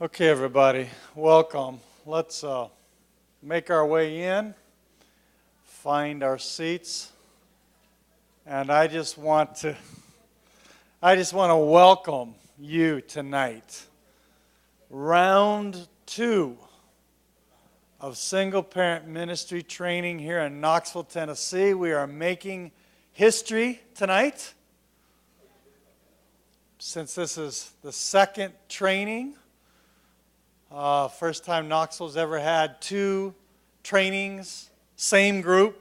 Okay, everybody, welcome. Let's make our way in, find our seats, and I just want to welcome you tonight. Round 2 of single parent ministry training here in Knoxville, Tennessee. We are making history tonight. Since this is the second training, first time Knoxville's ever had 2 trainings, same group,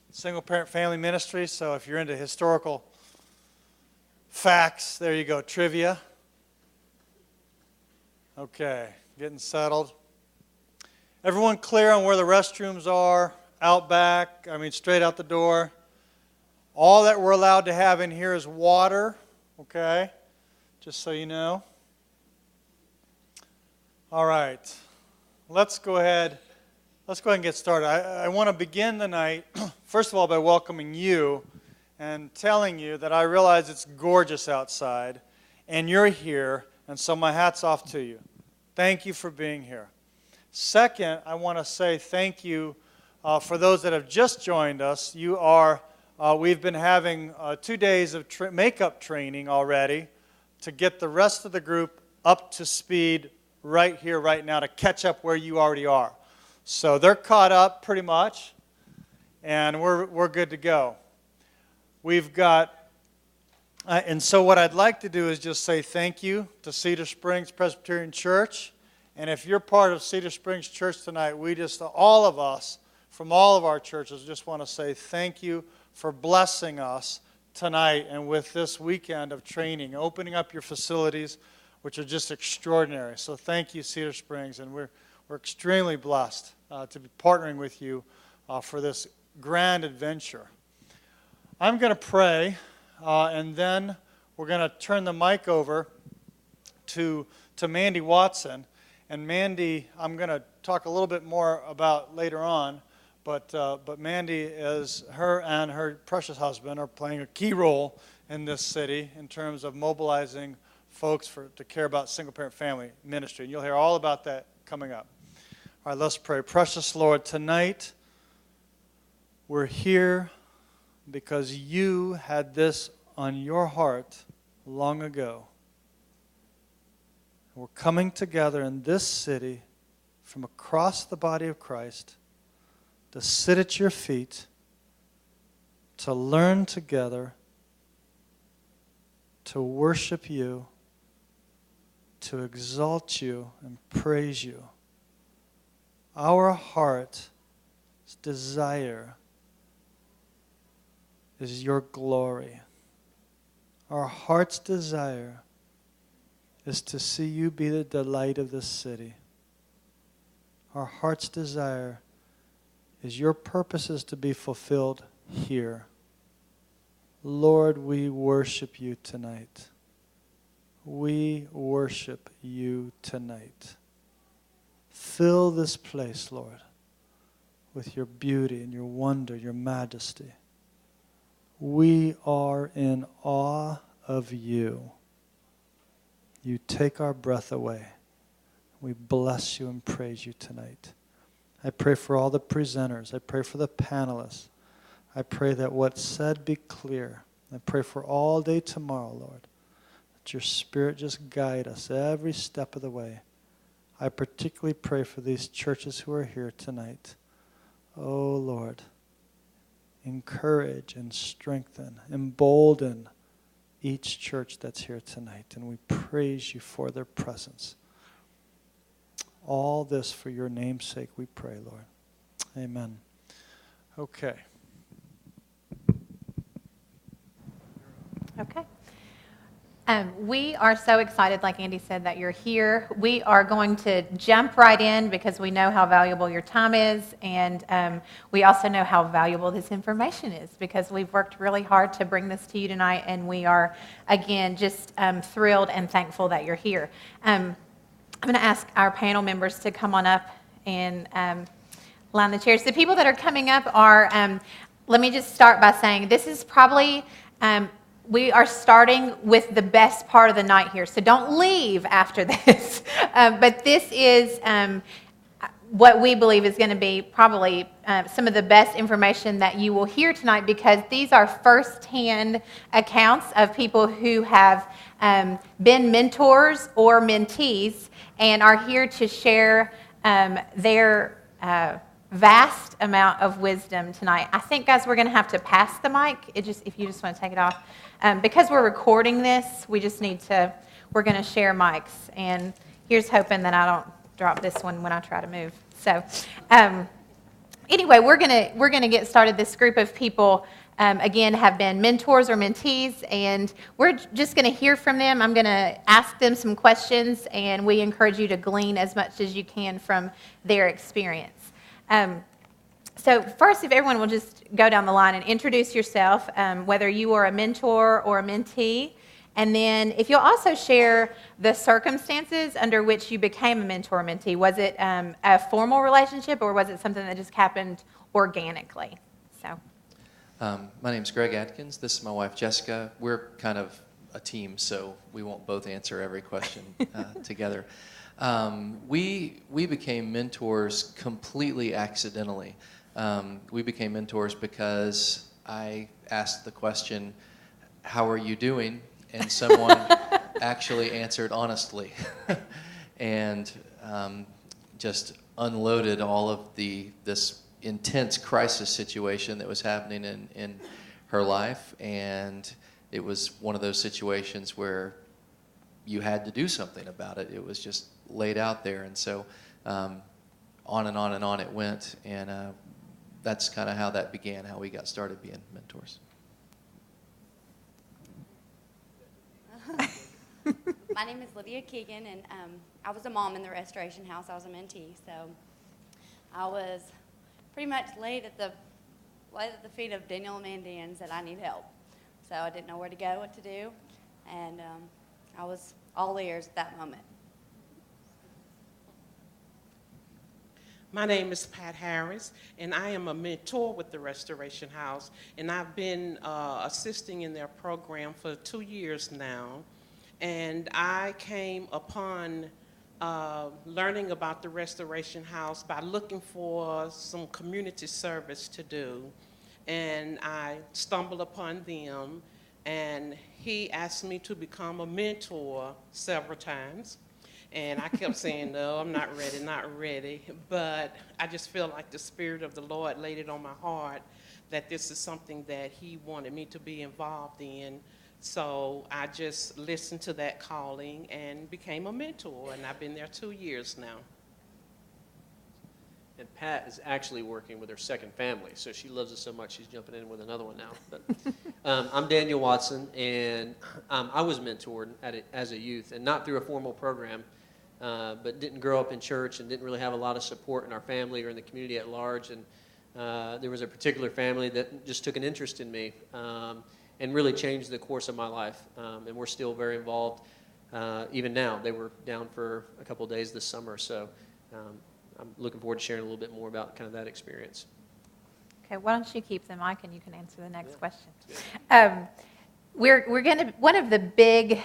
single parent family ministry. So if you're into historical facts, there you go, trivia. Okay, getting settled. Everyone clear on where the restrooms are, out back, straight out the door. All that we're allowed to have in here is water, okay, just so you know. All right, let's go ahead and get started. I want to begin the night, first of all, by welcoming you and telling you that I realize it's gorgeous outside, and you're here, and so my hat's off to you. Thank you for being here. Second, I want to say thank you for those that have just joined us. We've been having 2 days of makeup training already to get the rest of the group up to speed right here, right now, to catch up where you already are. So they're caught up pretty much, and we're good to go. We've got, and so what I'd like to do is just say thank you to Cedar Springs Presbyterian Church. And if you're part of Cedar Springs Church tonight, all of us from all of our churches just want to say thank you for blessing us tonight and with this weekend of training, opening up your facilities, which are just extraordinary. So thank you, Cedar Springs, and we're extremely blessed to be partnering with you for this grand adventure. I'm going to pray, and then we're going to turn the mic over to Mandy Watson. And Mandy, I'm going to talk a little bit more about later on, but Mandy, her and her precious husband are playing a key role in this city in terms of mobilizing folks to care about single-parent family ministry. And you'll hear all about that coming up. All right, let's pray. Precious Lord, tonight we're here because you had this on your heart long ago. We're coming together in this city from across the body of Christ to sit at your feet, to learn together, to worship you, to exalt you and praise you. Our heart's desire is your glory. Our heart's desire is to see you be the delight of this city. Our heart's desire is your purposes to be fulfilled here. Lord, we worship you tonight. We worship you tonight. Fill this place, Lord, with your beauty and your wonder, your majesty. We are in awe of you. You take our breath away. We bless you and praise you tonight. I pray for all the presenters. I pray for the panelists. I pray that what's said be clear. I pray for all day tomorrow, Lord. That your Spirit just guide us every step of the way. I particularly pray for these churches who are here tonight. Oh, Lord, encourage and strengthen, embolden each church that's here tonight. And we praise you for their presence. All this for your name's sake we pray, Lord. Amen. Okay. Okay. We are so excited, like Andy said, that you're here. We are going to jump right in because we know how valuable your time is, and we also know how valuable this information is because we've worked really hard to bring this to you tonight, and we are, again, just thrilled and thankful that you're here. I'm going to ask our panel members to come on up and line the chairs. The people that are coming up are, let me just start by saying this is probably we are starting with the best part of the night here. So don't leave after this. But this is what we believe is going to be probably some of the best information that you will hear tonight, because these are firsthand accounts of people who have been mentors or mentees and are here to share their vast amount of wisdom tonight. I think, guys, we're going to have to pass the mic. If you just want to take it off. Because we're recording this, we're going to share mics. And here's hoping that I don't drop this one when I try to move. So anyway, we're going to get started. This group of people, again, have been mentors or mentees, and we're just going to hear from them. I'm going to ask them some questions, and we encourage you to glean as much as you can from their experience. So first, if everyone will just go down the line and introduce yourself, whether you are a mentor or a mentee, and then if you'll also share the circumstances under which you became a mentor or mentee. Was it a formal relationship, or was it something that just happened organically? So, my name's Greg Atkins. This is my wife, Jessica. We're kind of a team, so we won't both answer every question together. We became mentors completely accidentally. We became mentors because I asked the question, "How are you doing?" And someone actually answered honestly, and just unloaded all of this intense crisis situation that was happening in her life. And it was one of those situations where you had to do something about it. It was just laid out there, and so on and on and on it went. And that's kind of how that began, how we got started being mentors. My name is Lydia Keegan, and I was a mom in the Restoration House. I was a mentee, so I was pretty much laid at the feet of Daniel and Mandy and said, "I need help." So I didn't know where to go, what to do, and I was all ears at that moment. My name is Pat Harris, and I am a mentor with the Restoration House, and I've been assisting in their program for 2 years now. And I came upon learning about the Restoration House by looking for some community service to do. And I stumbled upon them, and he asked me to become a mentor several times. And I kept saying, "No, I'm not ready." But I just feel like the Spirit of the Lord laid it on my heart that this is something that he wanted me to be involved in. So I just listened to that calling and became a mentor, and I've been there 2 years now. And Pat is actually working with her second family, so she loves us so much she's jumping in with another one now. But I'm Daniel Watson, and I was mentored as a youth, and not through a formal program, but didn't grow up in church and didn't really have a lot of support in our family or in the community at large. And there was a particular family that just took an interest in me and really changed the course of my life. And we're still very involved even now. They were down for a couple of days this summer, so I'm looking forward to sharing a little bit more about kind of that experience. okay, why don't you keep the mic and you can answer the next question. We're going to, one of the big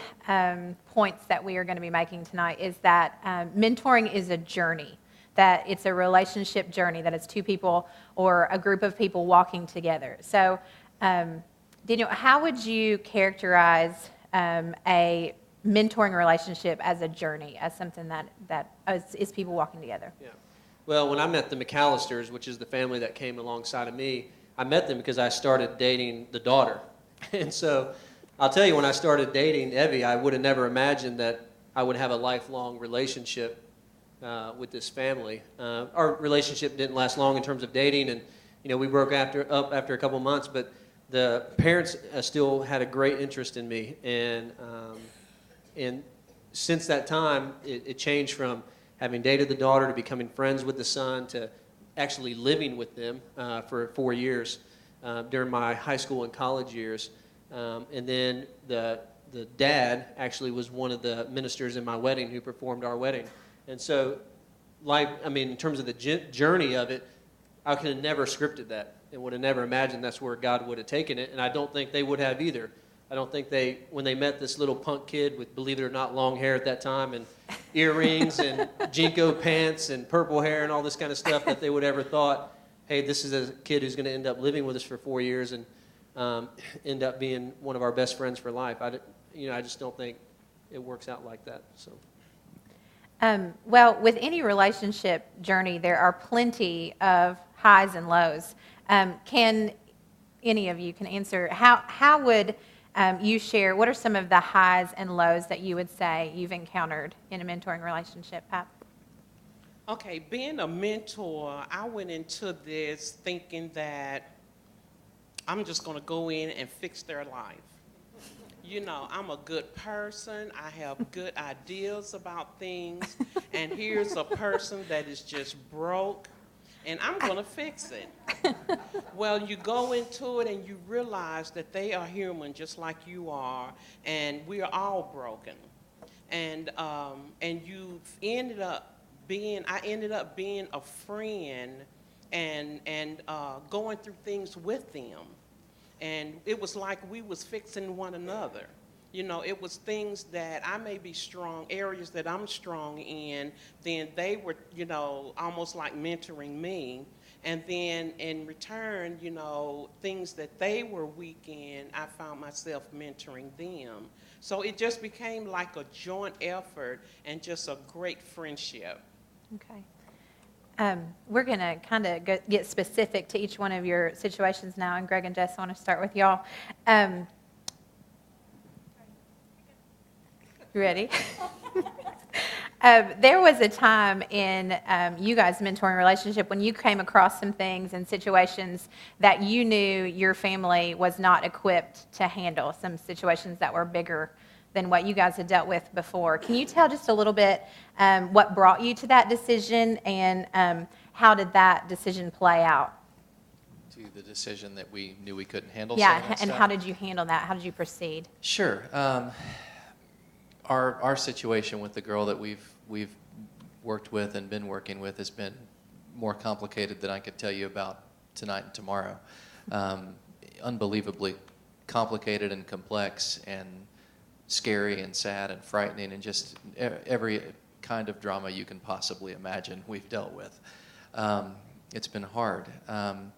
points that we are going to be making tonight is that mentoring is a journey, that it's a relationship journey, that it's two people or a group of people walking together. So, Daniel, how would you characterize a mentoring relationship as a journey, as something that is people walking together? Yeah. Well, when I met the McAllisters, which is the family that came alongside of me, I met them because I started dating the daughter. And so I'll tell you, when I started dating Evie, I would have never imagined that I would have a lifelong relationship with this family. Our relationship didn't last long in terms of dating, and we broke up after a couple months, but the parents still had a great interest in me. And since that time, it changed from having dated the daughter to becoming friends with the son to actually living with them for 4 years during my high school and college years. And then the dad actually was one of the ministers in my wedding who performed our wedding. And so, in terms of the journey of it, I could have never scripted that and would have never imagined that's where God would have taken it. And I don't think they would have either. I don't think when they met this little punk kid with, believe it or not, long hair at that time and earrings and Jinko pants and purple hair and all this kind of stuff, that they would ever thought, hey, this is a kid who's going to end up living with us for 4 years and end up being one of our best friends for life. I just don't think it works out like that. So. Well, with any relationship journey, there are plenty of highs and lows. Can any of you can answer, how would you share, what are some of the highs and lows that you would say you've encountered in a mentoring relationship, Pat? Okay, being a mentor, I went into this thinking that I'm just going to go in and fix their life. You know, I'm a good person. I have good ideas about things. And here's a person that is just broke, and I'm going to fix it. Well, you go into it and you realize that they are human just like you are, and we are all broken. And you ended up being, I ended up being a friend and going through things with them. And it was like we was fixing one another. You know, it was things that I may be strong, areas that I'm strong in, then they were, you know, almost like mentoring me. And then in return, you know, things that they were weak in, I found myself mentoring them. So it just became like a joint effort and just a great friendship. Okay. We're going to kind of get specific to each one of your situations now, and Greg and Jess, I want to start with y'all. You ready? There was a time in you guys' mentoring relationship when you came across some things and situations that you knew your family was not equipped to handle, some situations that were bigger than what you guys had dealt with before. Can you tell just a little bit what brought you to that decision, and how did that decision play out? To the decision that we knew we couldn't handle. Yeah, some of that and stuff? how did you handle that? How did you proceed? Sure. Our situation with the girl that we've worked with and been working with has been more complicated than I could tell you about tonight and tomorrow. Unbelievably complicated and complex and scary and sad and frightening, and just every kind of drama you can possibly imagine we've dealt with. It's been hard. And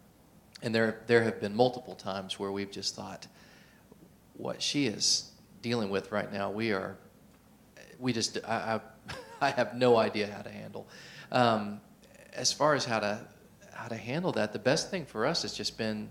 there have been multiple times where we've just thought, what she is dealing with right now, I have no idea how to handle. As far as how to handle that, the best thing for us has just been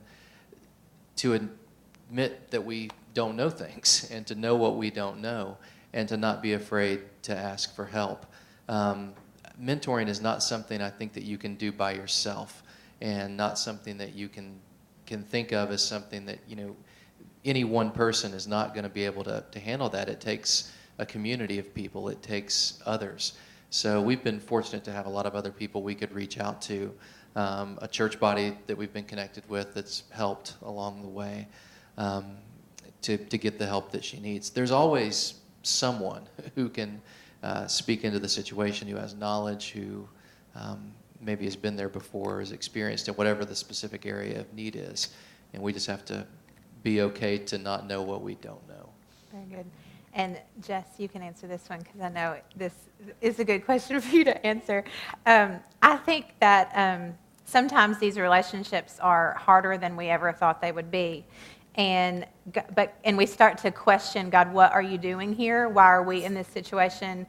to admit that we don't know things, and to know what we don't know, and to not be afraid to ask for help. Mentoring is not something I think that you can do by yourself, and not something that you can think of as something that, you know, any one person is not going to be able to handle that. It takes a community of people. It takes others. So we've been fortunate to have a lot of other people we could reach out to, a church body that we've been connected with that's helped along the way to get the help that she needs. There's always someone who can speak into the situation, who has knowledge, who maybe has been there before, has experienced it, whatever the specific area of need is. And we just have to be okay to not know what we don't know. Very good. And Jess, you can answer this one, because I know this is a good question for you to answer. I think that sometimes these relationships are harder than we ever thought they would be. And we start to question, God, what are you doing here? Why are we in this situation?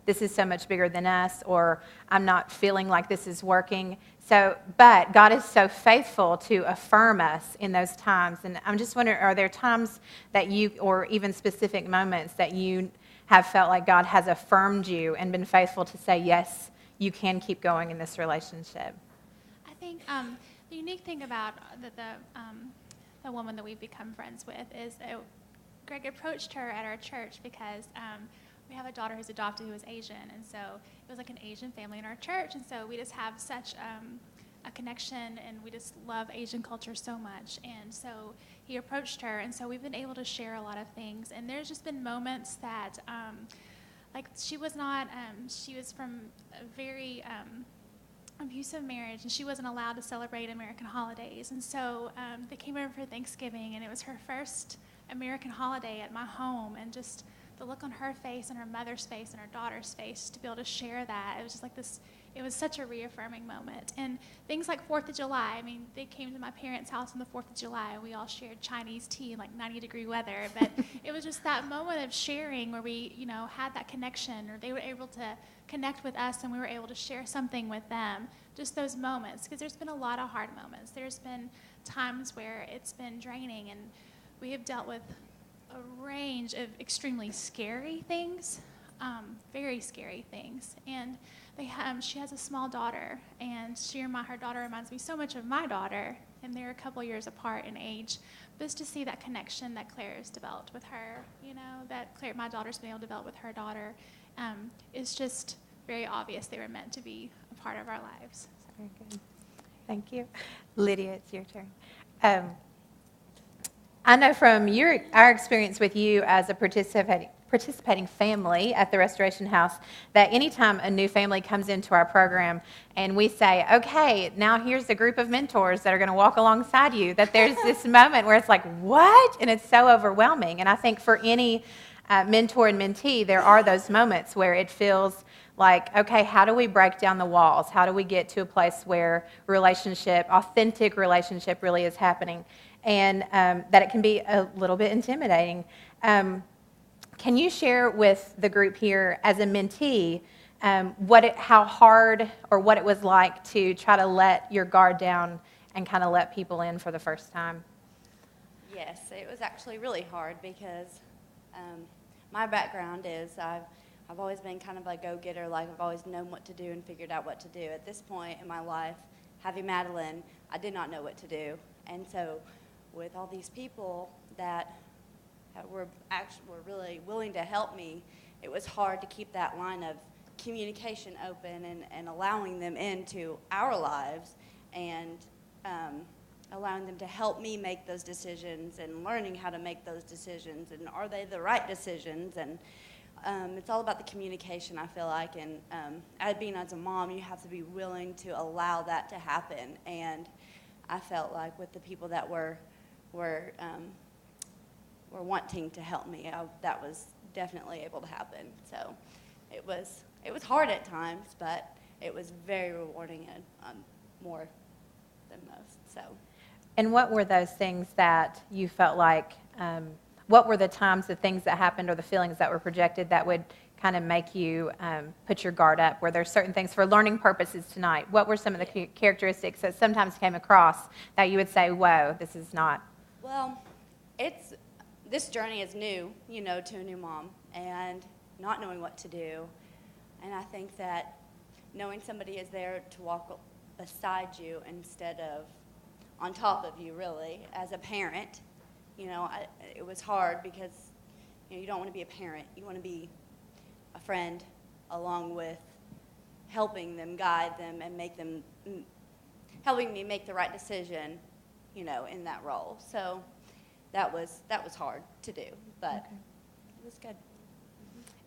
This is so much bigger than us, or I'm not feeling like this is working. But God is so faithful to affirm us in those times. And I'm just wondering, are there times that you, or even specific moments that you have felt like God has affirmed you and been faithful to say, yes, you can keep going in this relationship? I think the unique thing about the woman that we've become friends with is that Greg approached her at our church because we have a daughter who's adopted who is Asian, and so it was like an Asian family in our church, and so we just have such a connection, and we just love Asian culture so much. And so he approached her, and so we've been able to share a lot of things. And there's just been moments that, like, she was from a very abusive marriage, and she wasn't allowed to celebrate American holidays. And so they came over for Thanksgiving, and it was her first American Holiday at my home, and just the look on her face and her mother's face and her daughter's face to be able to share that. It was just like this, it was such a reaffirming moment. And things like 4th of July, I mean, they came to my parents' house on the 4th of July, and we all shared Chinese tea in like 90-degree weather. But it was just that moment of sharing where we, had that connection, or they were able to connect with us and we were able to share something with them. Just those moments, because there's been a lot of hard moments. There's been times where it's been draining, and we have dealt with a range of extremely scary things, very scary things. And she has a small daughter, and her daughter reminds me so much of my daughter, and they're a couple years apart in age. But just to see that connection that Claire has developed with her, my daughter's been able to develop with her daughter, is just very obvious they were meant to be a part of our lives. Very good. Thank you. Lydia, it's your turn. I know from our experience with you as a participating family at the Restoration House that anytime a new family comes into our program and we say, okay, now here's a group of mentors that are going to walk alongside you, that there's this moment where it's like, what? And it's so overwhelming. And I think for any mentor and mentee, there are those moments where it feels like, okay, how do we break down the walls? How do we get to a place where authentic relationship really is happening? And that it can be a little bit intimidating. Can you share with the group here as a mentee how hard or what it was like to try to let your guard down and kind of let people in for the first time? Yes, it was actually really hard because my background is I've always been kind of a go-getter. Like, I've always known what to do and figured out what to do. At this point in my life, having Madeline, I did not know what to do. And so with all these people that were really willing to help me, it was hard to keep that line of communication open and allowing them into our lives and allowing them to help me make those decisions and learning how to make those decisions and are they the right decisions. And it's all about the communication, I feel like, and being as a mom, you have to be willing to allow that to happen. And I felt like with the people that were wanting to help me, that was definitely able to happen. So it was hard at times, but it was very rewarding and more than most. So. And what were those things that you felt like? What were the times, the things that happened, or the feelings that were projected that would kind of make you put your guard up? Were there certain things for learning purposes tonight? What were some of the characteristics that sometimes came across that you would say, whoa, this is not? Well, this journey is new, to a new mom, and not knowing what to do. And I think that knowing somebody is there to walk beside you instead of on top of you, really, as a parent, it was hard because, you don't want to be a parent. You want to be a friend along with helping them, guide them, and helping me make the right decision, in that role. So that was hard to do, but it was good.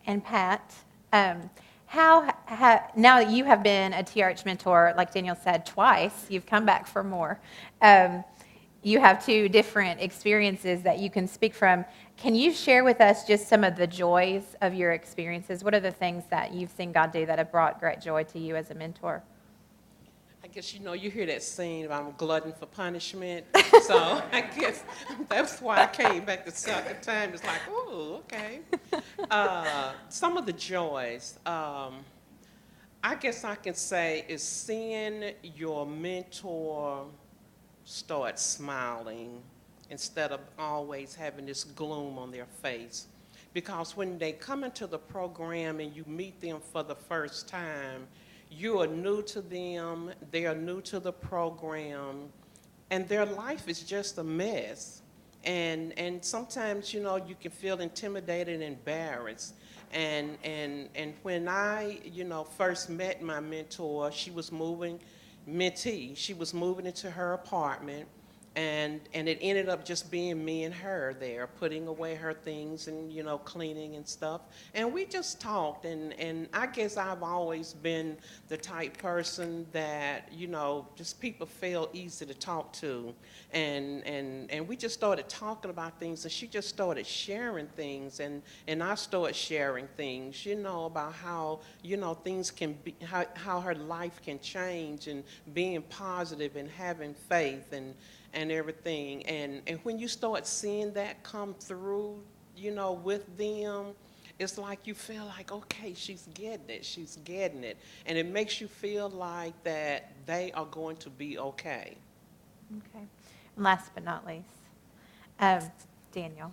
And Pat, now that you have been a TRH mentor, like Daniel said, twice, you've come back for more. You have two different experiences that you can speak from. Can you share with us just some of the joys of your experiences? What are the things that you've seen God do that have brought great joy to you as a mentor? I guess, you hear that saying about I'm a glutton for punishment. So I guess that's why I came back the second time. It's like, oh, okay. Some of the joys, I guess I can say, is seeing your mentor start smiling instead of always having this gloom on their face. Because when they come into the program and you meet them for the first time, you are new to them, they are new to the program, and their life is just a mess. And sometimes, you can feel intimidated and embarrassed. And when I, first met my mentor, she was moving into her apartment, and it ended up just being me and her there, putting away her things and, you know, cleaning and stuff. And we just talked, and I guess I've always been the type person that, you know, just people feel easy to talk to. And we just started talking about things, and she just started sharing things, and I started sharing things, you know, about how, you know, things can be, how her life can change, and being positive and having faith and everything. And when you start seeing that come through, you know, with them, it's like you feel like, okay, she's getting it. And it makes you feel like that they are going to be okay. Okay. And last but not least, Daniel.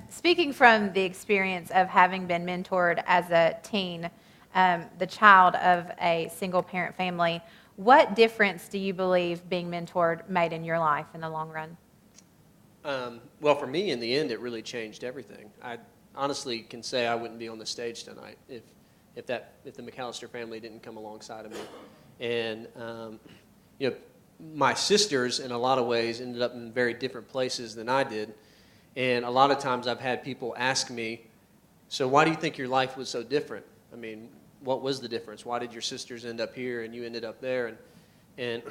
Speaking from the experience of having been mentored as a teen, the child of a single parent family, what difference do you believe being mentored made in your life in the long run? Well, for me, in the end, it really changed everything. I honestly can say I wouldn't be on the stage tonight if the McAllister family didn't come alongside of me. And you know, my sisters, in a lot of ways, ended up in very different places than I did. And a lot of times I've had people ask me, so why do you think your life was so different? I mean, what was the difference? Why did your sisters end up here and you ended up there? And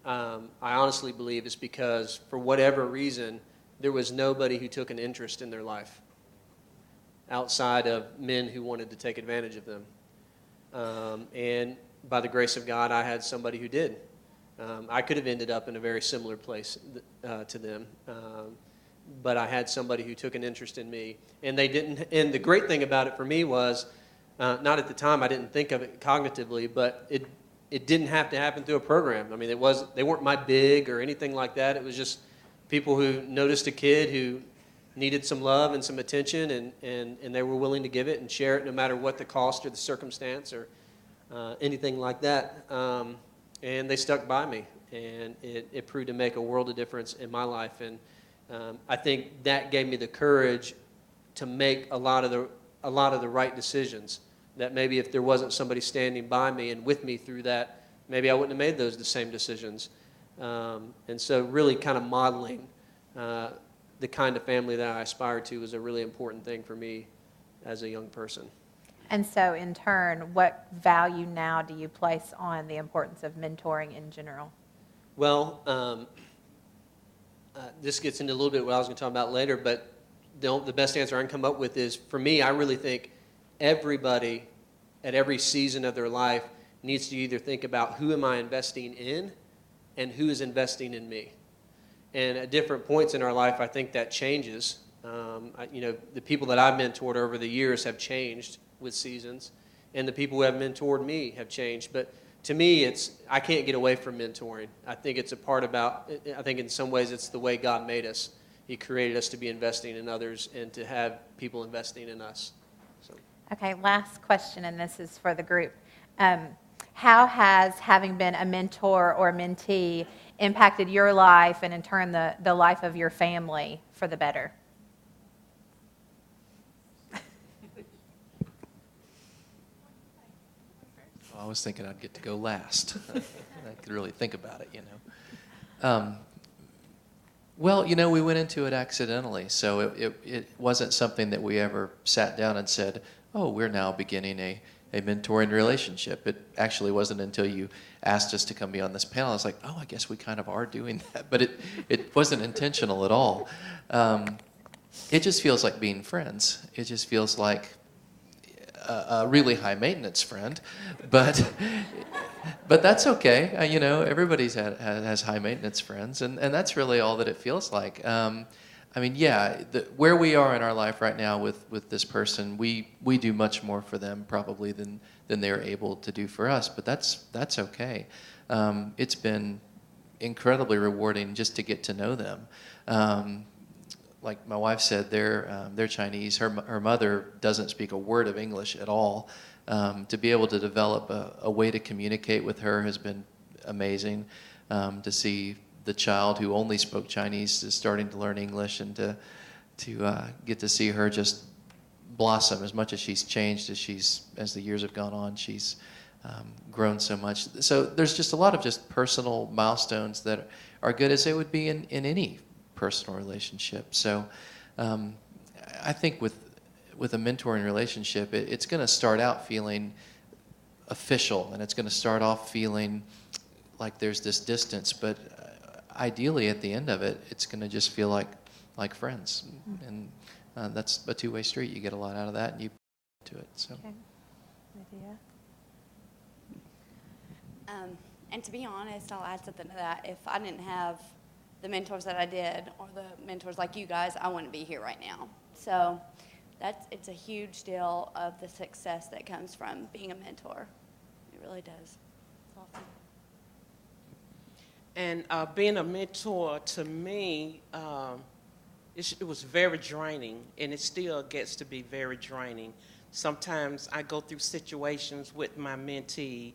I honestly believe it's because, for whatever reason, there was nobody who took an interest in their life outside of men who wanted to take advantage of them. And by the grace of God, I had somebody who did. I could have ended up in a very similar place to them, but I had somebody who took an interest in me. And they didn't. And the great thing about it for me was, not at the time, I didn't think of it cognitively, but it didn't have to happen through a program. I mean, they weren't my big or anything like that. It was just people who noticed a kid who needed some love and some attention, and they were willing to give it and share it no matter what the cost or the circumstance or anything like that. And they stuck by me, and it proved to make a world of difference in my life. And I think that gave me the courage to make a lot of the right decisions. That maybe if there wasn't somebody standing by me and with me through that, maybe I wouldn't have made the same decisions. And so really kind of modeling the kind of family that I aspired to was a really important thing for me as a young person. And so in turn, what value now do you place on the importance of mentoring in general? Well, this gets into a little bit what I was going to talk about later, but the best answer I can come up with is, for me, I really think everybody at every season of their life needs to either think about who am I investing in and who is investing in me. And at different points in our life, I think that changes. The people that I've mentored over the years have changed with seasons, and the people who have mentored me have changed. But to me, I can't get away from mentoring. I think it's I think in some ways it's the way God made us. He created us to be investing in others and to have people investing in us. So. Okay, last question, and this is for the group. How has having been a mentor or mentee impacted your life and in turn the life of your family for the better? I was thinking I'd get to go last. I could really think about it, you know. Well, you know, we went into it accidentally, so it wasn't something that we ever sat down and said, oh, we're now beginning a mentoring relationship. It actually wasn't until you asked us to come be on this panel, I was like, oh, I guess we kind of are doing that. But it wasn't intentional at all. It just feels like being friends. It just feels like a really high maintenance friend, but that's okay. Everybody's has high maintenance friends, and that's really all that it feels like. Where we are in our life right now with this person, we do much more for them probably than they're able to do for us, but that's okay. It's been incredibly rewarding just to get to know them. Like my wife said, they're Chinese. Her mother doesn't speak a word of English at all. To be able to develop a way to communicate with her has been amazing. To see the child who only spoke Chinese is starting to learn English, and to get to see her just blossom as much as she's changed as the years have gone on. She's grown so much. So there's just a lot of just personal milestones that are good, as they would be in any personal relationship. So I think with a mentoring relationship, it's going to start out feeling official, and it's going to start off feeling like there's this distance, but ideally at the end of it, it's going to just feel like friends. And that's a two-way street. You get a lot out of that, and you put to it. So. Okay. Lydia? And to be honest, I'll add something to that. If I didn't have the mentors that I did, or the mentors like you guys, I wouldn't be here right now. So it's a huge deal of the success that comes from being a mentor. It really does. It's awesome. And being a mentor to me, it was very draining, and it still gets to be very draining. Sometimes I go through situations with my mentee,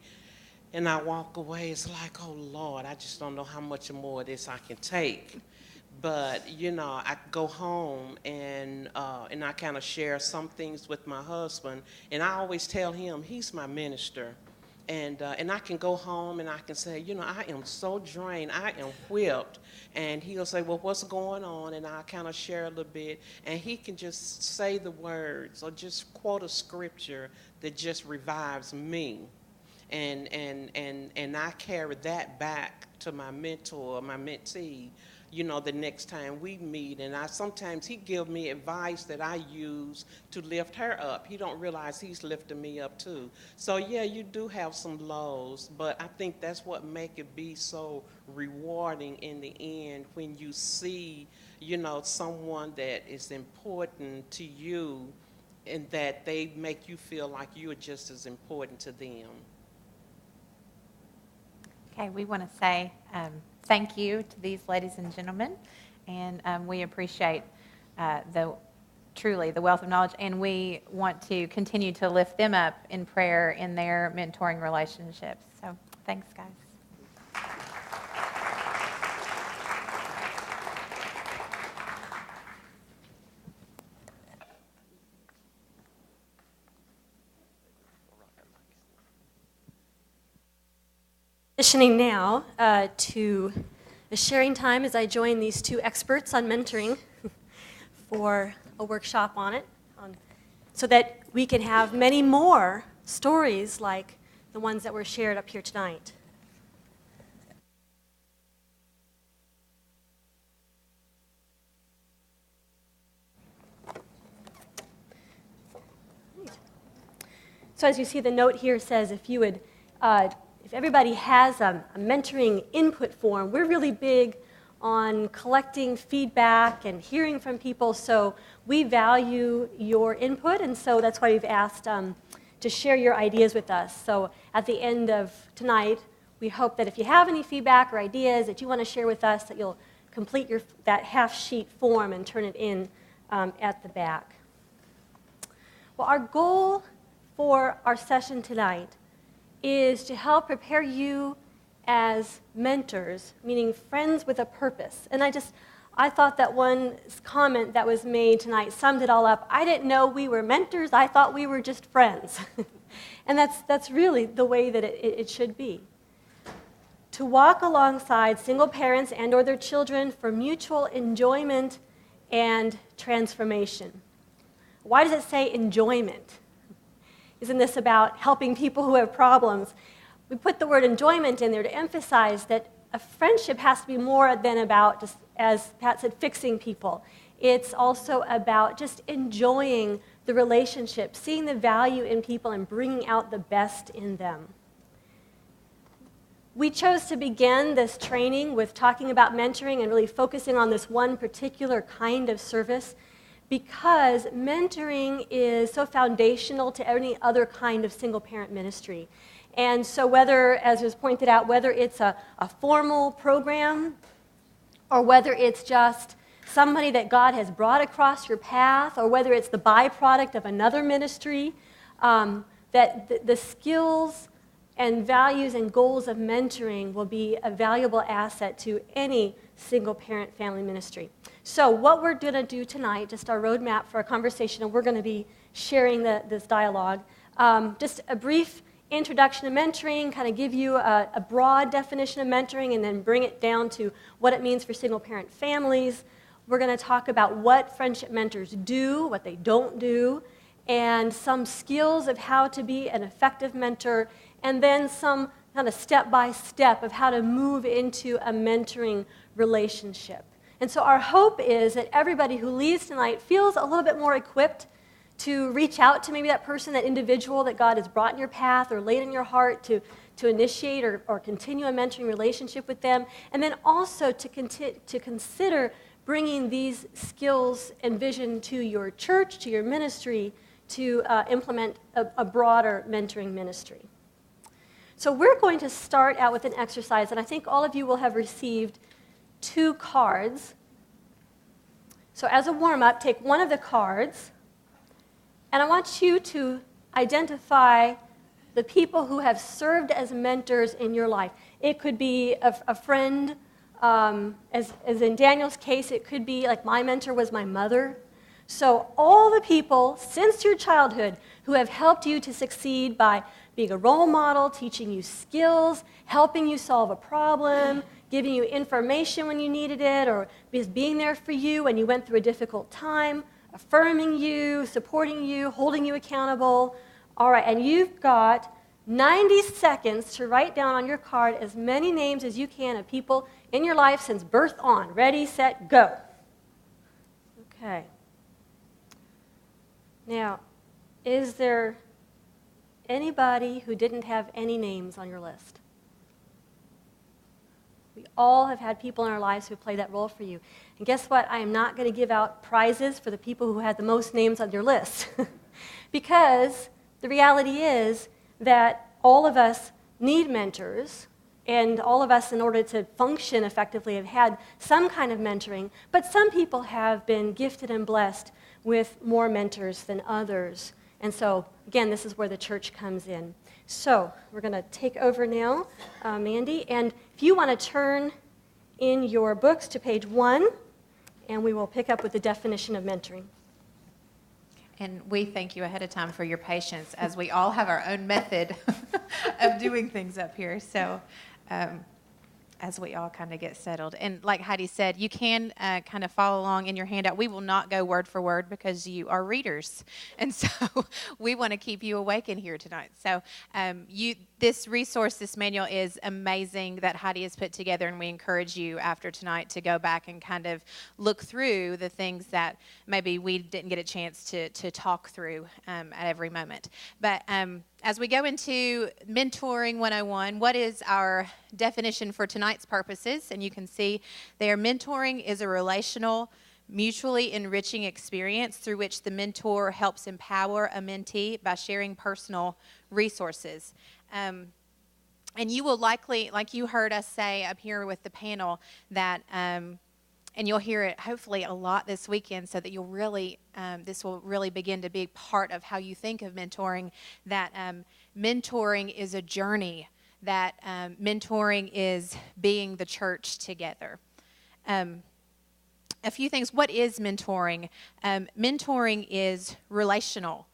and I walk away, it's like, oh Lord, I just don't know how much more of this I can take. But, I go home and I kind of share some things with my husband, and I always tell him he's my minister. And I can go home and I can say, I am so drained, I am whipped. And he'll say, well, what's going on? And I kind of share a little bit. And he can just say the words or just quote a scripture that just revives me. And I carry that back to my mentor, my mentee, the next time we meet. And sometimes he gives me advice that I use to lift her up. He don't realize he's lifting me up too. So yeah, you do have some lows, but I think that's what make it be so rewarding in the end when you see, someone that is important to you and that they make you feel like you're just as important to them. Okay, we want to say thank you to these ladies and gentlemen, and we appreciate truly the wealth of knowledge, and we want to continue to lift them up in prayer in their mentoring relationships. So thanks, guys. Transitioning now to a sharing time as I join these two experts on mentoring for a workshop on it, so that we can have many more stories like the ones that were shared up here tonight. So as you see, the note here says if you would if everybody has a mentoring input form, we're really big on collecting feedback and hearing from people, so we value your input, and so that's why we've asked to share your ideas with us. So at the end of tonight, we hope that if you have any feedback or ideas that you want to share with us, that you'll complete that half-sheet form and turn it in at the back. Well, our goal for our session tonight is to help prepare you as mentors, meaning friends with a purpose. And I thought that one comment that was made tonight summed it all up. I didn't know we were mentors. I thought we were just friends. And that's really the way that it should be. To walk alongside single parents and or their children for mutual enjoyment and transformation. Why does it say enjoyment? Isn't this about helping people who have problems? We put the word enjoyment in there to emphasize that a friendship has to be more than about, just as Pat said, fixing people. It's also about just enjoying the relationship, seeing the value in people and bringing out the best in them. We chose to begin this training with talking about mentoring and really focusing on this one particular kind of service, because mentoring is so foundational to any other kind of single-parent ministry. And so whether, as was pointed out, whether it's a formal program or whether it's just somebody that God has brought across your path, or whether it's the byproduct of another ministry, that the skills and values and goals of mentoring will be a valuable asset to any single-parent family ministry. So what we're going to do tonight, just our roadmap for our conversation, and we're going to be sharing this dialogue, just a brief introduction to mentoring, kind of give you a broad definition of mentoring, and then bring it down to what it means for single-parent families. We're going to talk about what friendship mentors do, what they don't do, and some skills of how to be an effective mentor, and then some kind of step-by-step of how to move into a mentoring relationship. And so our hope is that everybody who leaves tonight feels a little bit more equipped to reach out to maybe that person, that individual that God has brought in your path or laid in your heart to initiate or continue a mentoring relationship with them, and then also to consider bringing these skills and vision to your church, to your ministry, to implement a broader mentoring ministry. So we're going to start out with an exercise, and I think all of you will have received 2 cards. So as a warm-up, take one of the cards, and I want you to identify the people who have served as mentors in your life. It could be a friend. As in Daniel's case, it could be like my mentor was my mother. So all the people since your childhood who have helped you to succeed by being a role model, teaching you skills, helping you solve a problem, giving you information when you needed it, or just being there for you when you went through a difficult time, affirming you, supporting you, holding you accountable. All right, and you've got 90 seconds to write down on your card as many names as you can of people in your life since birth on. Ready, set, go. Okay. Now, is there anybody who didn't have any names on your list? We all have had people in our lives who play that role for you. And guess what? I am not going to give out prizes for the people who had the most names on your list. Because the reality is that all of us need mentors, and all of us, in order to function effectively, have had some kind of mentoring, but some people have been gifted and blessed with more mentors than others. And so, again, this is where the church comes in. So we're going to take over now, Mandy, and if you want to turn in your books to page 1, and we will pick up with the definition of mentoring. And we thank you ahead of time for your patience, as we all have our own method of doing things up here. So as we all kind of get settled. And like Heidi said, you can kind of follow along in your handout. We will not go word for word because you are readers. And so we want to keep you awake in here tonight. So this resource, this manual is amazing that Heidi has put together, and we encourage you after tonight to go back and kind of look through the things that maybe we didn't get a chance to talk through at every moment. But as we go into Mentoring 101, what is our definition for tonight's purposes? And you can see there, mentoring is a relational, mutually enriching experience through which the mentor helps empower a mentee by sharing personal resources. And you will likely, like you heard us say up here with the panel, that, and you'll hear it hopefully a lot this weekend, so that you'll really, this will really begin to be part of how you think of mentoring, that mentoring is a journey, that mentoring is being the church together. A few things. What is mentoring? Mentoring is relational.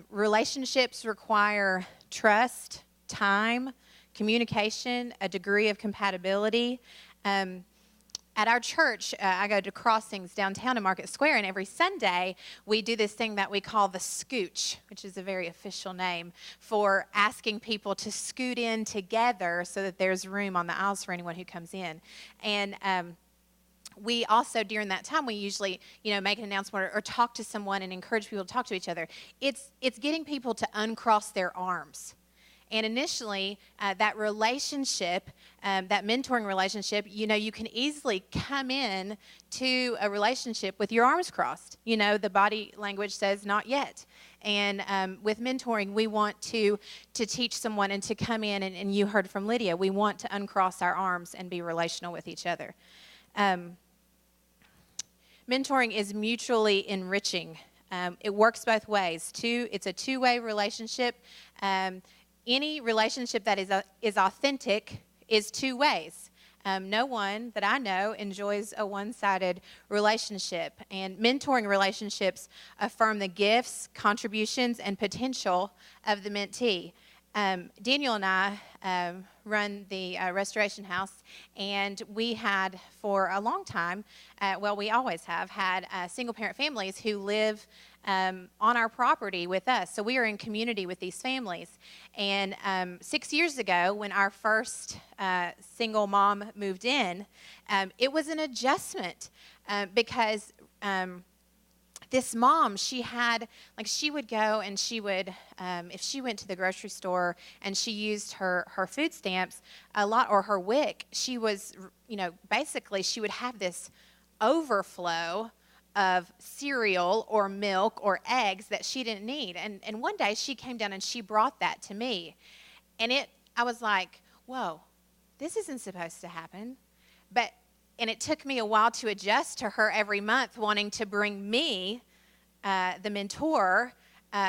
Relationships require trust, time, communication, a degree of compatibility. At our church, I go to Crossings downtown in Market Square, and every Sunday we do this thing that we call the scooch, which is a very official name for asking people to scoot in together so that there's room on the aisles for anyone who comes in. And we also, during that time, we usually, make an announcement or talk to someone and encourage people to talk to each other. It's getting people to uncross their arms. And initially, that relationship, that mentoring relationship, you can easily come in to a relationship with your arms crossed. The body language says not yet. And with mentoring, we want to teach someone and to come in, and you heard from Lydia, we want to uncross our arms and be relational with each other. Mentoring is mutually enriching. It works both ways. It's a two-way relationship. Any relationship that is authentic is two ways. No one that I know enjoys a one-sided relationship. And mentoring relationships affirm the gifts, contributions, and potential of the mentee. Daniel and I run the Restoration House, and we had for a long time, we always have had single-parent families who live on our property with us. So we are in community with these families. And 6 years ago, when our first single mom moved in, it was an adjustment because this mom, she would go and she would, if she went to the grocery store and she used her food stamps a lot, or her WIC, she was, basically she would have this overflow of cereal or milk or eggs that she didn't need. And one day she came down and she brought that to me. And I was like, whoa, this isn't supposed to happen. And it took me a while to adjust to her every month wanting to bring me, the mentor,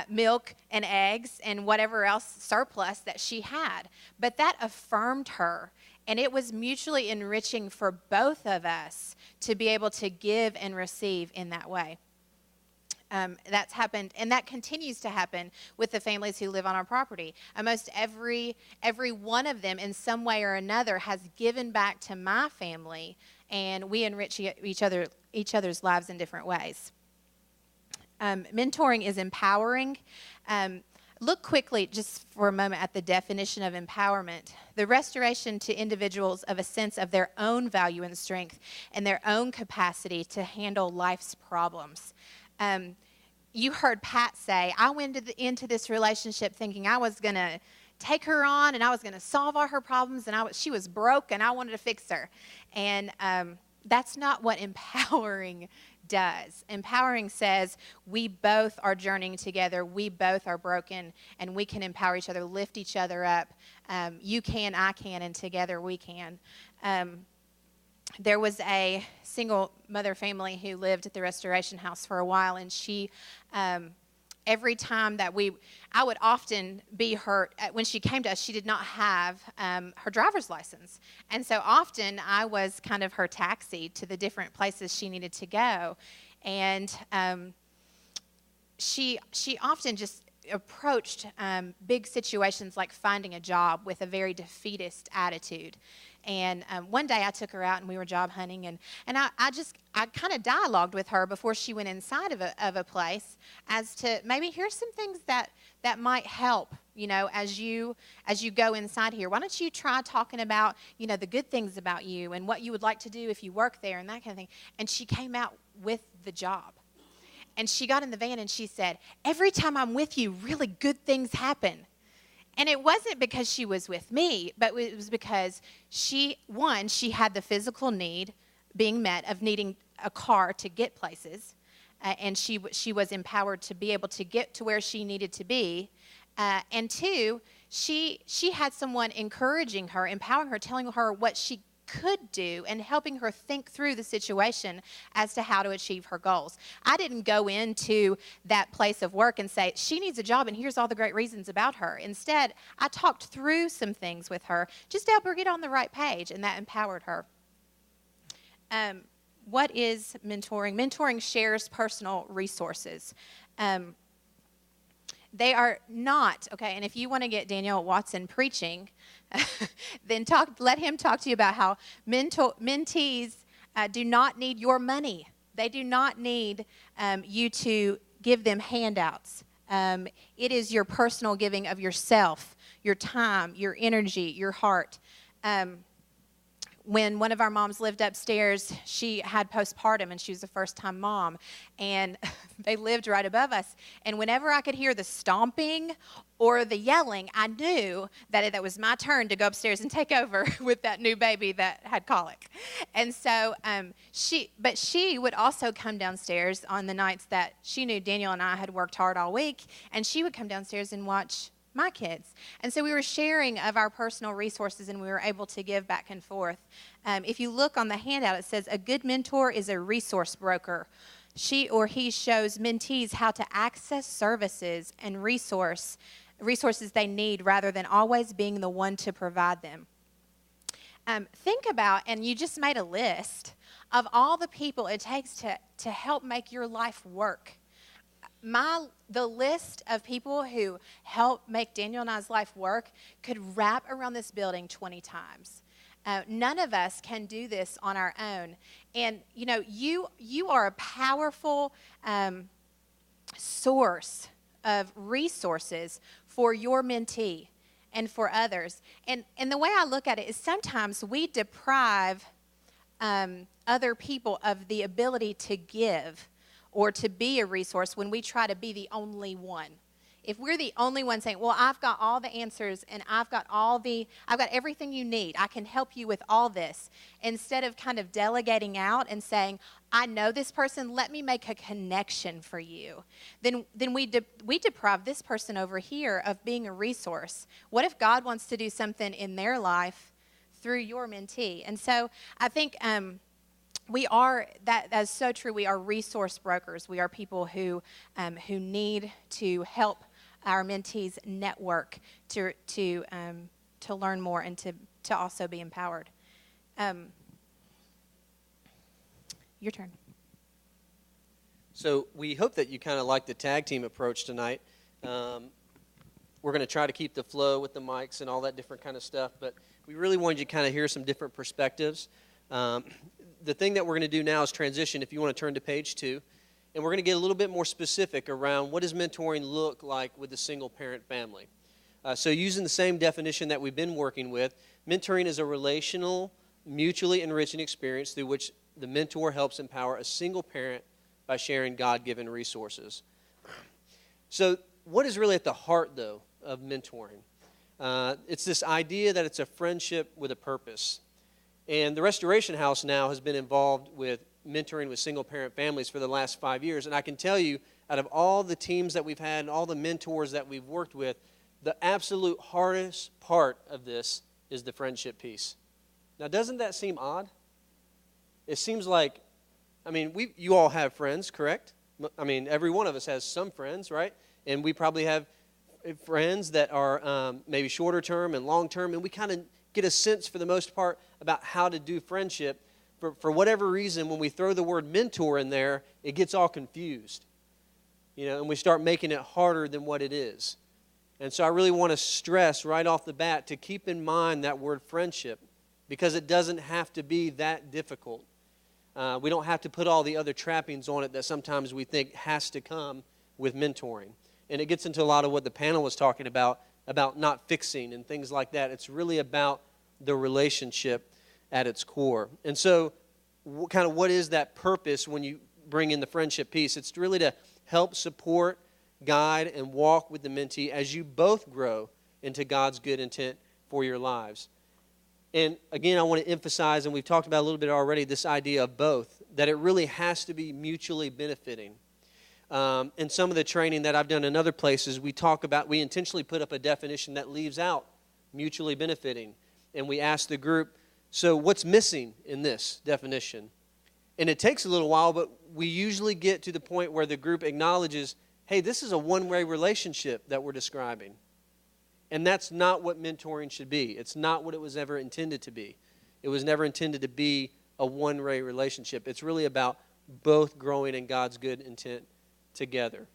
milk and eggs and whatever else surplus that she had. But that affirmed her. And it was mutually enriching for both of us to be able to give and receive in that way. That's happened, and that continues to happen with the families who live on our property. Almost every one of them, in some way or another, has given back to my family, and we enrich each other's lives in different ways. Mentoring is empowering. Look quickly, just for a moment, at the definition of empowerment. The restoration to individuals of a sense of their own value and strength and their own capacity to handle life's problems. You heard Pat say, I went into this relationship thinking I was going to take her on and I was going to solve all her problems, and she was broke and I wanted to fix her. And that's not what empowering does. Empowering says we both are journeying together, we both are broken, and we can empower each other, lift each other up. You can, I can, and together we can. There was a single mother family who lived at the Restoration House for a while, and she, every time that I would often be her, when she came to us, she did not have her driver's license. And so often I was kind of her taxi to the different places she needed to go. And she often just approached big situations like finding a job with a very defeatist attitude. And one day I took her out and we were job hunting, and I kind of dialogued with her before she went inside of a place as to maybe here's some things that might help, as you go inside here. Why don't you try talking about, the good things about you and what you would like to do if you work there and that kind of thing. And she came out with the job. And she got in the van and she said, every time I'm with you, really good things happen. And it wasn't because she was with me, but it was because she had the physical need being met of needing a car to get places, and she was empowered to be able to get to where she needed to be. And two, she had someone encouraging her, empowering her, telling her what she could do and helping her think through the situation as to how to achieve her goals. I didn't go into that place of work and say, she needs a job and here's all the great reasons about her. Instead, I talked through some things with her just to help her get on the right page, and that empowered her. What is mentoring? Mentoring shares personal resources. They are not, okay, and if you want to get Daniel Watson preaching, then let him talk to you about how mentees do not need your money. They do not need you to give them handouts. It is your personal giving of yourself, your time, your energy, your heart. When one of our moms lived upstairs, she had postpartum, and she was a first-time mom, and they lived right above us. And whenever I could hear the stomping or the yelling, I knew that it was my turn to go upstairs and take over with that new baby that had colic. And so she would also come downstairs on the nights that she knew Daniel and I had worked hard all week, and she would come downstairs and watch my kids. And so we were sharing of our personal resources, and we were able to give back and forth. If you look on the handout, it says a good mentor is a resource broker. She or he shows mentees how to access services and resources they need rather than always being the one to provide them. Think about, and you just made a list of all the people it takes to help make your life work. the list of people who help make Daniel and I's life work could wrap around this building 20 times. None of us can do this on our own. And, you know, you are a powerful source of resources for your mentee and for others. And the way I look at it is sometimes we deprive other people of the ability to give or to be a resource when we try to be the only one. If we're the only one saying, well, I've got all the answers and I've got everything you need, I can help you with all this, instead of kind of delegating out and saying, I know this person, let me make a connection for you, then we deprive this person over here of being a resource. What if God wants to do something in their life through your mentee? And so I think that's so true. We are resource brokers. We are people who need to help our mentees network to learn more and to also be empowered. Your turn. So we hope that you kind of like the tag team approach tonight. We're going to try to keep the flow with the mics and all that different kind of stuff, but we really wanted you to kind of hear some different perspectives. The thing that we're going to do now is transition, if you want to turn to page 2, and we're going to get a little bit more specific around what does mentoring look like with a single-parent family. So using the same definition that we've been working with, mentoring is a relational, mutually enriching experience through which the mentor helps empower a single parent by sharing God-given resources. So what is really at the heart, though, of mentoring? It's this idea that it's a friendship with a purpose. And the Restoration House now has been involved with mentoring with single-parent families for the last 5 years. And I can tell you, out of all the teams that we've had and all the mentors that we've worked with, the absolute hardest part of this is the friendship piece. Now, doesn't that seem odd? It seems like, you all have friends, correct? Every one of us has some friends, right? And we probably have friends that are maybe shorter term and long term, and we kind of get a sense for the most part about how to do friendship. For whatever reason, when we throw the word mentor in there, it gets all confused, and we start making it harder than what it is. And so I really want to stress right off the bat to keep in mind that word friendship, because it doesn't have to be that difficult. We don't have to put all the other trappings on it that sometimes we think has to come with mentoring. And it gets into a lot of what the panel was talking about not fixing and things like that. It's really about the relationship at its core. And so what is that purpose when you bring in the friendship piece? It's really to help support, guide, and walk with the mentee as you both grow into God's good intent for your lives. And again, I want to emphasize, and we've talked about a little bit already, this idea of both, that it really has to be mutually benefiting. In some of the training that I've done in other places, we intentionally put up a definition that leaves out mutually benefiting. And we ask the group, so what's missing in this definition? And it takes a little while, but we usually get to the point where the group acknowledges, hey, this is a one-way relationship that we're describing. And that's not what mentoring should be. It's not what it was ever intended to be. It was never intended to be a one-way relationship. It's really about both growing in God's good intent together.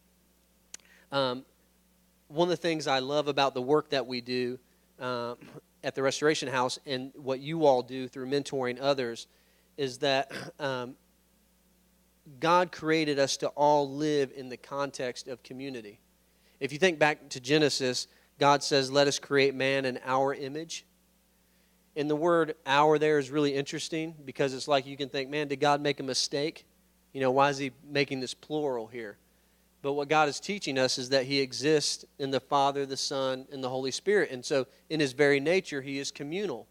One of the things I love about the work that we do at the Restoration House and what you all do through mentoring others is that God created us to all live in the context of community. If you think back to Genesis, God says, let us create man in our image. And the word our there is really interesting because it's like you can think, man, did God make a mistake? Why is he making this plural here? But what God is teaching us is that he exists in the Father, the Son, and the Holy Spirit. And so in his very nature, he is communal.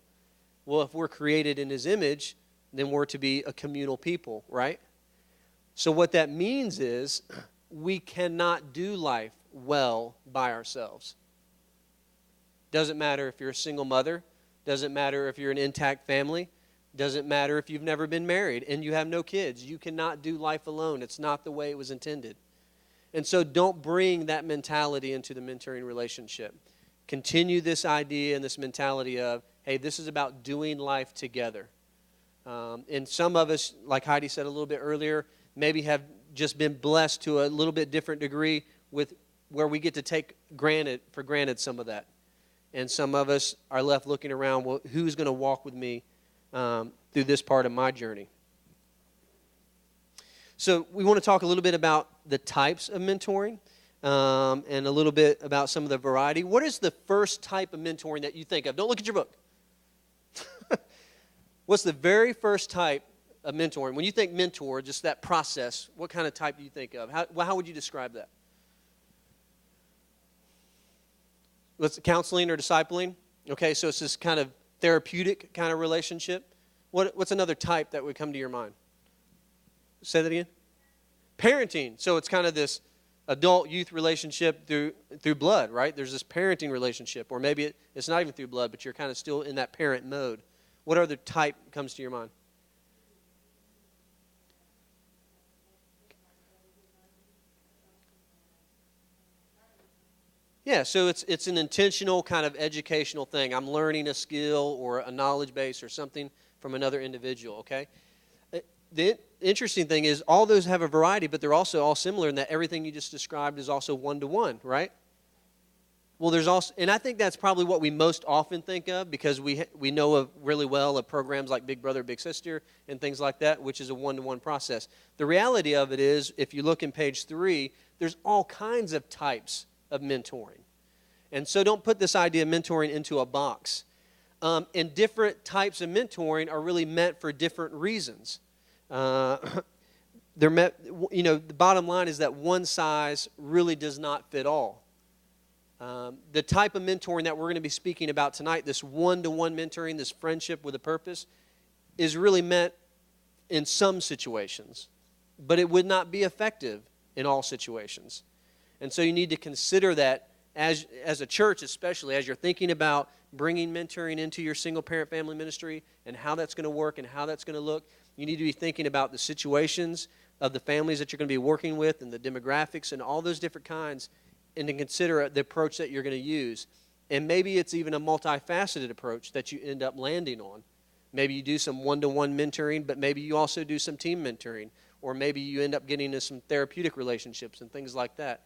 Well, if we're created in his image, then we're to be a communal people, right? So what that means is we cannot do life well by ourselves. Doesn't matter if you're a single mother. Doesn't matter if you're an intact family. Doesn't matter if you've never been married and you have no kids. You cannot do life alone. It's not the way it was intended. And so don't bring that mentality into the mentoring relationship. Continue this idea and this mentality of, hey, this is about doing life together. And some of us, like Heidi said a little bit earlier, maybe have just been blessed to a little bit different degree with where we get to take for granted some of that. And some of us are left looking around, well, who's going to walk with me through this part of my journey? So we want to talk a little bit about the types of mentoring and a little bit about some of the variety. What is the first type of mentoring that you think of? Don't look at your book. What's the very first type of mentoring? When you think mentor, just that process, what kind of type do you think of? How would you describe that? What's counseling or discipling? Okay, so it's this kind of therapeutic kind of relationship. What's another type that would come to your mind? Say that again. Parenting. So it's kind of this adult-youth relationship through blood, right? There's this parenting relationship, or maybe it's not even through blood, but you're kind of still in that parent mode. What other type comes to your mind? Yeah, so it's an intentional kind of educational thing. I'm learning a skill or a knowledge base or something from another individual, okay? The interesting thing is all those have a variety, but they're also all similar in that everything you just described is also one-to-one, right? Well, there's also, and I think that's probably what we most often think of because we know really well of programs like Big Brother, Big Sister, and things like that, which is a one-to-one process. The reality of it is, if you look in page 3, there's all kinds of types of mentoring. And so don't put this idea of mentoring into a box. And different types of mentoring are really meant for different reasons. They're meant, the bottom line is that one size really does not fit all. The type of mentoring that we're going to be speaking about tonight, this one-to-one mentoring, this friendship with a purpose, is really meant in some situations, but it would not be effective in all situations. And so you need to consider that as a church, especially as you're thinking about bringing mentoring into your single-parent family ministry and how that's going to work and how that's going to look. You need to be thinking about the situations of the families that you're going to be working with and the demographics and all those different kinds, and to consider the approach that you're going to use. And maybe it's even a multifaceted approach that you end up landing on. Maybe you do some one-to-one mentoring, but maybe you also do some team mentoring, or maybe you end up getting into some therapeutic relationships and things like that.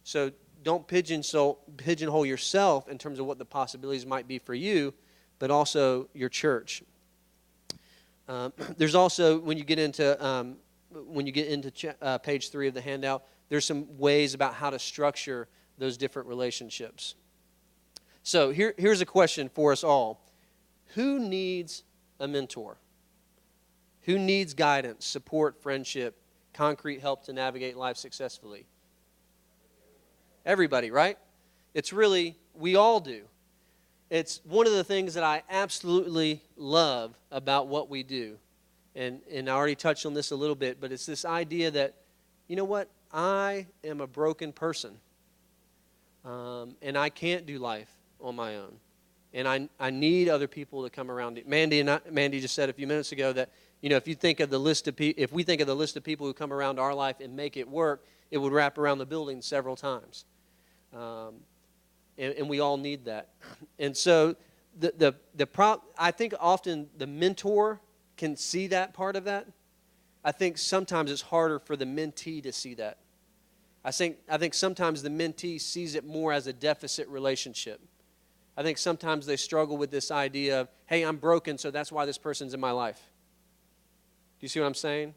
So don't pigeonhole yourself in terms of what the possibilities might be for you, but also your church. There's also, when you get into page 3 of the handout, there's some ways about how to structure those different relationships. So here's a question for us all. Who needs a mentor? Who needs guidance, support, friendship, concrete help to navigate life successfully? Everybody, right? It's really, we all do. It's one of the things that I absolutely love about what we do. And I already touched on this a little bit, but it's this idea that, you know what? I am a broken person. And I can't do life on my own. And I need other people to come around. Mandy just said a few minutes ago that, if you think of the list of if we think of the list of people who come around our life and make it work, it would wrap around the building several times. And we all need that. And so I think often the mentor can see that part of that. I think sometimes it's harder for the mentee to see that. I think sometimes the mentee sees it more as a deficit relationship. I think sometimes they struggle with this idea of, hey, I'm broken, so that's why this person's in my life. Do you see what I'm saying?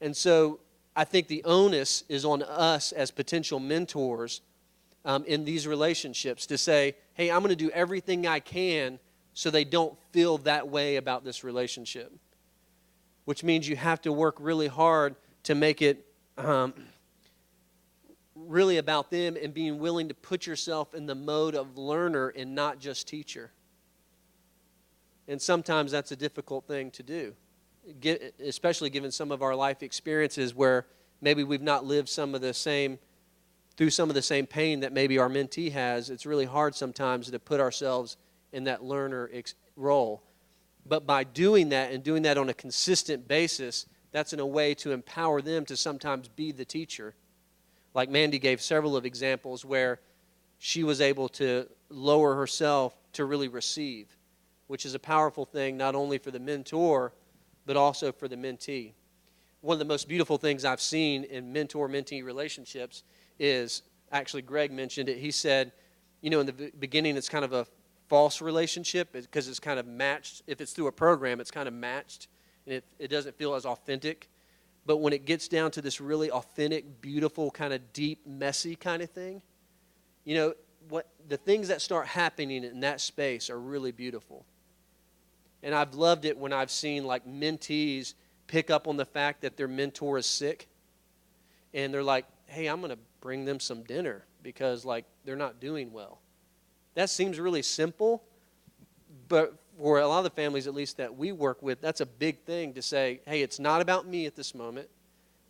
And so I think the onus is on us as potential mentors in these relationships to say, hey, I'm going to do everything I can so they don't feel that way about this relationship. Which means you have to work really hard to make it really about them and being willing to put yourself in the mode of learner and not just teacher. And sometimes that's a difficult thing to do, especially given some of our life experiences where maybe we've not lived through some of the same pain that maybe our mentee has. It's really hard sometimes to put ourselves in that learner role. But by doing that and doing that on a consistent basis, that's in a way to empower them to sometimes be the teacher. Like Mandy gave several of examples where she was able to lower herself to really receive, which is a powerful thing not only for the mentor, but also for the mentee. one of the most beautiful things I've seen in mentor-mentee relationships is, actually Greg mentioned it, he said, you know, in the beginning it's kind of a false relationship because it's kind of matched. If it's through a program, it's kind of matched, and it doesn't feel as authentic. But when it gets down to this really authentic, beautiful, kind of deep, messy kind of thing, you know, what the things that start happening in that space are really beautiful. And I've loved it when I've seen like mentees pick up on the fact that their mentor is sick, and they're like, hey, I'm going to bring them some dinner because like they're not doing well. That seems really simple, but for a lot of the families, at least that we work with, that's a big thing to say, hey, it's not about me at this moment.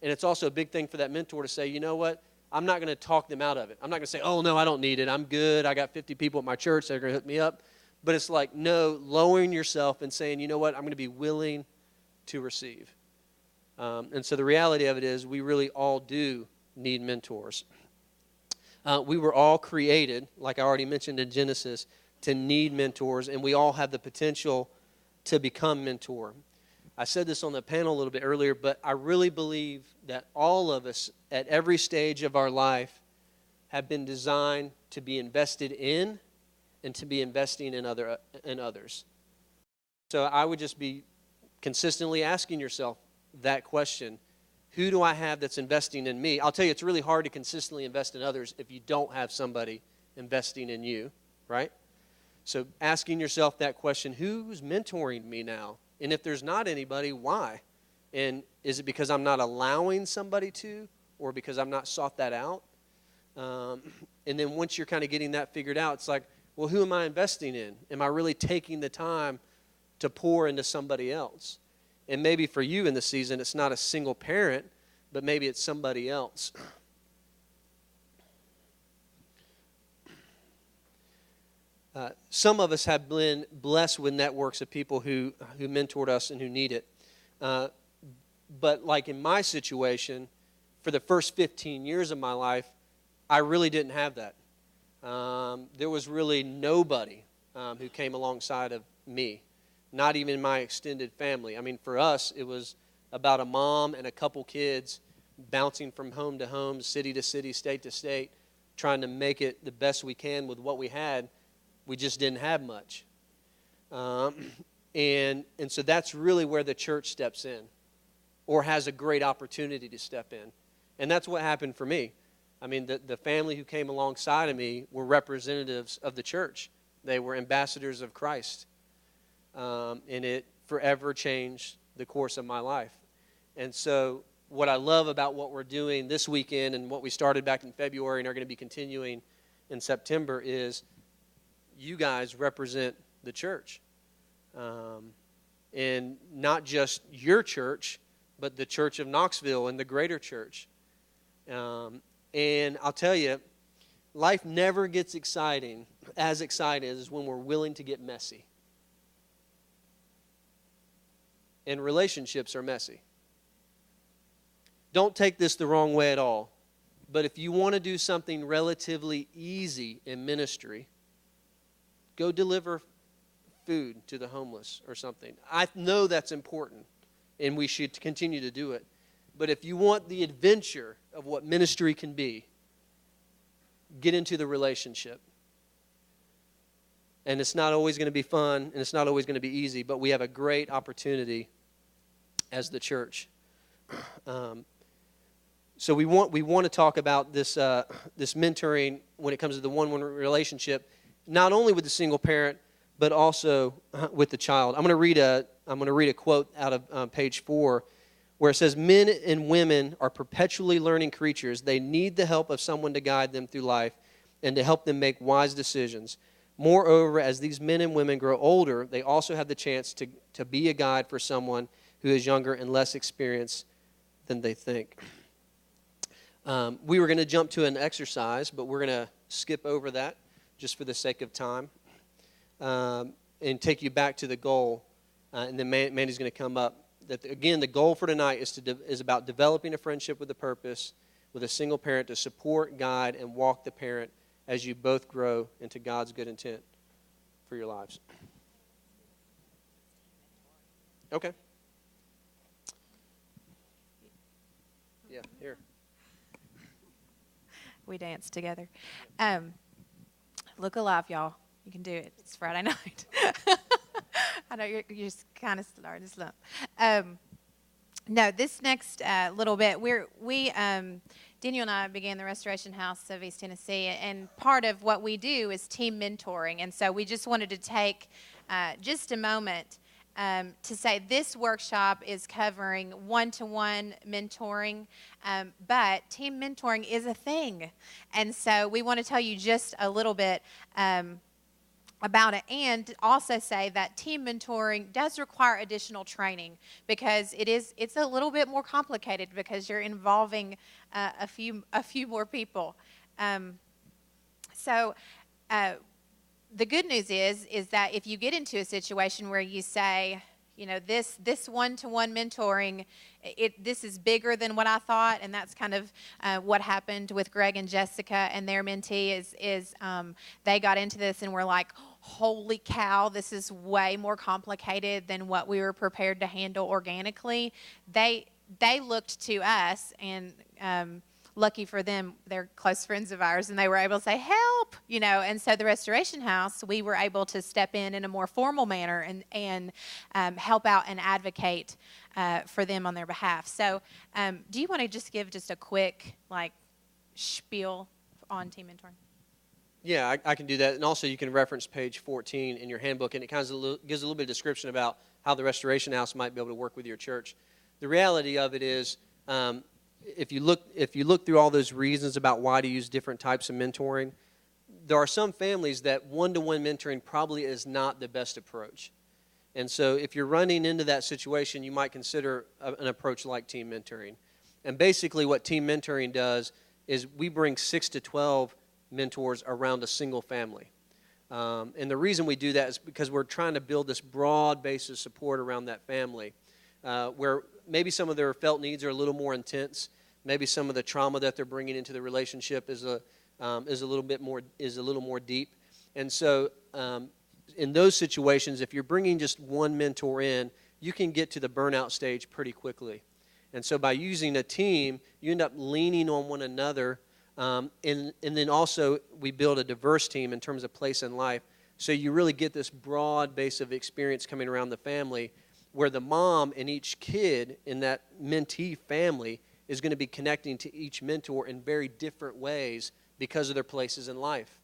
And it's also a big thing for that mentor to say, you know what, I'm not going to talk them out of it. I'm not going to say, oh, no, I don't need it. I'm good. I got 50 people at my church that are going to hook me up. But it's like, no, lowering yourself and saying, you know what, I'm going to be willing to receive. And so the reality of it is we really all do need mentors. We were all created, like I already mentioned in Genesis, to need mentors, and we all have the potential to become mentor. I said this on the panel a little bit earlier, but I really believe that all of us at every stage of our life have been designed to be invested in and to be investing in others. So I would just be consistently asking yourself that question. Who do I have that's investing in me? I'll tell you, it's really hard to consistently invest in others if you don't have somebody investing in you, right? So asking yourself that question, who's mentoring me now? And if there's not anybody, why? And is it because I'm not allowing somebody to, or because I've not sought that out? And then once you're kind of getting that figured out, it's like, well, who am I investing in? Am I really taking the time to pour into somebody else? And maybe for you in the season, it's not a single parent, but maybe it's somebody else. Some of us have been blessed with networks of people who mentored us and who need it. But like in my situation, for the first 15 years of my life, I really didn't have that. There was really nobody who came alongside of me, not even my extended family. I mean, for us, it was about a mom and a couple kids bouncing from home to home, city to city, state to state, trying to make it the best we can with what we had. We just didn't have much. And so that's really where the church steps in, or has a great opportunity to step in. And that's what happened for me. I mean, the family who came alongside of me were representatives of the church. They were ambassadors of Christ. And it forever changed the course of my life. And so what I love about what we're doing this weekend and what we started back in February and are going to be continuing in September is you guys represent the church. And not just your church, but the church of Knoxville and the greater church. And I'll tell you, life never gets as exciting as when we're willing to get messy. And relationships are messy. Don't take this the wrong way at all. But if you want to do something relatively easy in ministry, go deliver food to the homeless or something. I know that's important, and we should continue to do it. But if you want the adventure of what ministry can be, get into the relationship. And it's not always going to be fun, and it's not always going to be easy, but we have a great opportunity as the church. So we want to talk about this mentoring when it comes to the one-on-one relationship, not only with the single parent, but also with the child. I'm going to read a quote out of page 4, where it says, "Men and women are perpetually learning creatures. They need the help of someone to guide them through life and to help them make wise decisions. Moreover, as these men and women grow older, they also have the chance to be a guide for someone who is younger and less experienced than they think." We were going to jump to an exercise, but we're going to skip over that just for the sake of time and take you back to the goal. And then Mandy's going to come up. Again, the goal for tonight is about developing a friendship with a purpose with a single parent to support, guide, and walk the parent as you both grow into God's good intent for your lives. Okay. Yeah, here. We dance together. Look alive, y'all. You can do it. It's Friday night. I know you're just kind of starting to slump. No, this next little bit, Daniel and I began the Restoration House of East Tennessee, and part of what we do is team mentoring. And so we just wanted to take just a moment to say this workshop is covering one-to-one mentoring, but team mentoring is a thing. And so we want to tell you just a little bit about it, and also say that team mentoring does require additional training because it's a little bit more complicated because you're involving a few more people. The good news is that if you get into a situation where you say, you know, this one-to-one mentoring, this is bigger than what I thought, and that's kind of what happened with Greg and Jessica and their mentee is they got into this and were like, holy cow, this is way more complicated than what we were prepared to handle organically. They looked to us, and lucky for them, they're close friends of ours, and they were able to say, help, you know. And so the Restoration House, we were able to step in a more formal manner and help out and advocate for them on their behalf. So do you want to just give just a quick, spiel on team mentoring? Yeah, I can do that. And also you can reference page 14 in your handbook, and it kind of gives a little bit of description about how the Restoration House might be able to work with your church. The reality of it is, if you look through all those reasons about why to use different types of mentoring, there are some families that one-to-one mentoring probably is not the best approach. And so if you're running into that situation, you might consider an approach like team mentoring. And basically what team mentoring does is we bring 6 to 12 mentors around a single family. And the reason we do that is because we're trying to build this broad base of support around that family, where maybe some of their felt needs are a little more intense. Maybe some of the trauma that they're bringing into the relationship is a little more deep. And so, in those situations, if you're bringing just one mentor in, you can get to the burnout stage pretty quickly. And so, by using a team, you end up leaning on one another, and then also we build a diverse team in terms of place in life. So you really get this broad base of experience coming around the family, where the mom and each kid in that mentee family is going to be connecting to each mentor in very different ways because of their places in life.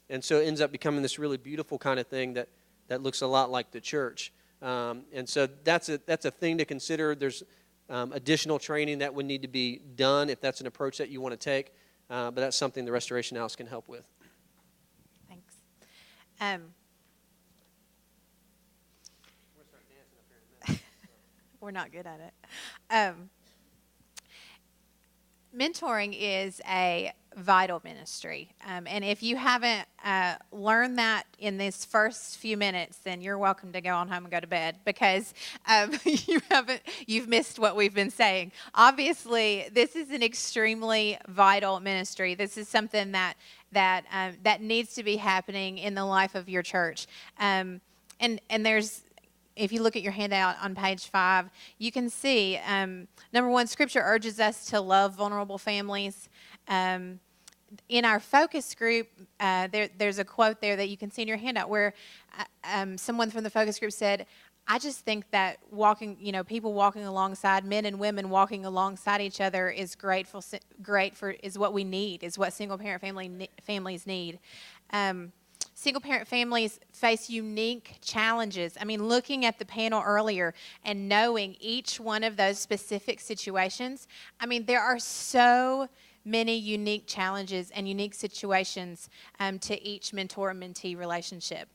And so it ends up becoming this really beautiful kind of thing that looks a lot like the church. And so that's a thing to consider. There's additional training that would need to be done if that's an approach that you want to take. But that's something the Restoration House can help with. Thanks. We're not good at it. Mentoring is a vital ministry. And if you haven't learned that in these first few minutes, then you're welcome to go on home and go to bed, because you've missed what we've been saying. Obviously, this is an extremely vital ministry. This is something that needs to be happening in the life of your church. And there's, if you look at your handout on page 5, you can see, number one, Scripture urges us to love vulnerable families. In our focus group, there's a quote there that you can see in your handout where someone from the focus group said, I just think that people walking alongside, men and women walking alongside each other is is what we need, is what single-parent families need. Single-parent families face unique challenges. I mean, looking at the panel earlier and knowing each one of those specific situations, I mean, there are so many unique challenges and unique situations to each mentor-mentee relationship.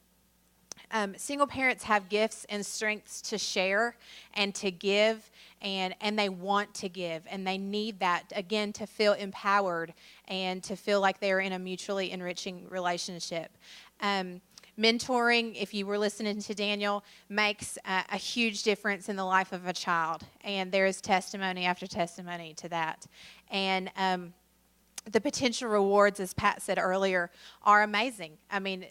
Single parents have gifts and strengths to share and to give, and they want to give, and they need that, again, to feel empowered and to feel like they're in a mutually enriching relationship. Mentoring, if you were listening to Daniel, makes a huge difference in the life of a child, and there is testimony after testimony to that. And the potential rewards, as Pat said earlier, are amazing. I mean,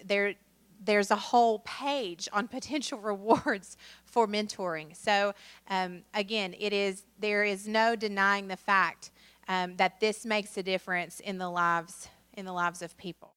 there's a whole page on potential rewards for mentoring. So again, there is no denying the fact that this makes a difference in the lives of people.